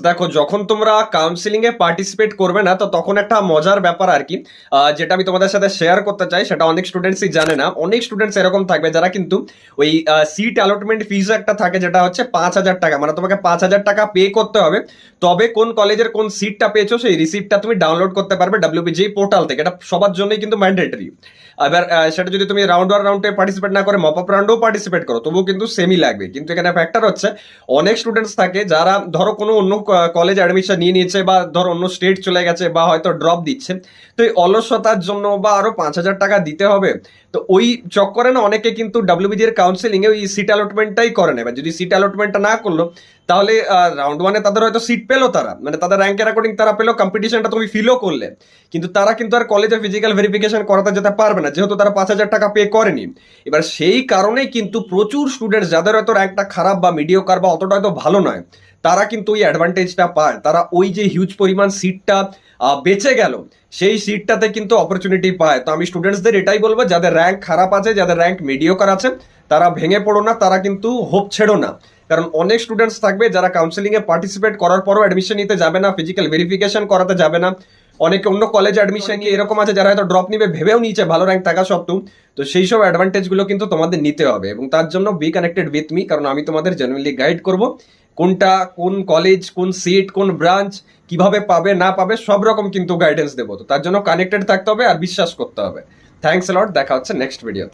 দেখো, যখন তোমরা কাউন্সিলিং এ পার্টিসিপেট করবে না, তো তখন একটা মজার ব্যাপার আর কি, যেটা আমি তোমাদের সাথে শেয়ার করতে চাই, সেটা অনেক স্টুডেন্টসই জানে না। অনেক স্টুডেন্টস এরকম থাকবে যারা কিন্তু ওই সিট অ্যালটমেন্ট ফিজ একটা থাকে, যেটা হচ্ছে 5,000 টাকা, মানে তোমাকে 5,000 টাকা পে করতে হবে, তবে কোন কলেজের কোন সিটটা পেয়েছো সেই রিসিপ্টটা তুমি ডাউনলোড করতে পারবে WPJE পোর্টাল থেকে। এটা সবার জন্যই কিন্তু ম্যান্ডেটরি। এবার সেটা যদি তুমি রাউন্ড ওয়ান রাউন্ডে পার্টিসিপেট না করে মপ আপ রাউন্ডেও পার্টিসিপেট করো, তবুও কিন্তু সেমই লাগবে। কিন্তু এখানে ফ্যাক্টর হচ্ছে, অনেক স্টুডেন্টস থাকে যারা ধরো কোনো অন্য কলেজ অ্যাডমিশন নিয়ে নিয়েছে, বা ধরো অন্য স্টেট চলে গেছে, বা হয়তো ড্রপ দিচ্ছে, তো এই অলসতার জন্য বা আরো 5,000 টাকা দিতে হবে, তো ওই চক্করে না অনেকে কিন্তু WBG এর কাউন্সিলিং এ ওই সিট অ্যালটমেন্টটাই করে নেবে। যদি সিট অ্যালটমেন্টটা না করলো, তাহলে রাউন্ড ওয়ানে তাদের হয়তো সিট পেলো, তারা মানে তাদের র্যাঙ্কের অ্যাকর্ডিং তারা পেলো, কম্পিটিশনটা তুমি ফিলও করলে, কিন্তু তারা কিন্তু আর কলেজে ফিজিক্যাল ভেরিফিকেশন করাতে যেতে পারবে না, যেহেতু তারা 5,000 টাকা পে করেনি। এবার সেই কারণেই কিন্তু প্রচুর স্টুডেন্টস যাদের হয়তো র্যাঙ্কটা খারাপ বা মিডিওকার বা অতটা হয়তো ভালো নয়, তারা কিন্তু ওই অ্যাডভান্টেজটা পায়। তারা ওই যে হিউজ পরিমাণ সিটটা বেঁচে গেল, সেই সিটটাতে কিন্তু অপরচুনিটি পায়। তো আমি স্টুডেন্টসদের এটাই বলবো, যাদের র্যাঙ্ক খারাপ আছে, যাদের র্যাঙ্ক মিডিওকার আছে, তারা ভেঙে পড়ো না, তারা কিন্তু হোপ ছেড়ো না। কারণ অনেক স্টুডেন্টস থাকবে যারা কাউন্সিলিং এ পার্টিসিপেট করার পরও অ্যাডমিশন নিতে যাবে না, ফিজিক্যাল ভেরিফিকেশন করাতে যাবে না। অনেকে অন্য কলেজে অ্যাডমিশন নিয়ে এরকম আছে যারা হয়তো ড্রপ নিবে ভেবেও নিয়েছে ভালো র্যাঙ্ক থাকা সত্ত্বেও। তো সেই সব অ্যাডভান্টেজ গুলো কিন্তু তোমাদের নিতে হবে, এবং তার জন্য বি কানেক্টেড উইথ মি, কারণ আমি তোমাদের জেনুইনলি গাইড করব কোনটা কোন কলেজ, কোন সিট, কোন ব্রাঞ্চ, কিভাবে পাবে না পাবে, সব রকম কিন্তু গাইডেন্স দেবো। তো তার জন্য কানেক্টেড থাকতে হবে আর বিশ্বাস করতে হবে। থ্যাঙ্কস লট, দেখা হচ্ছে নেক্সট ভিডিও।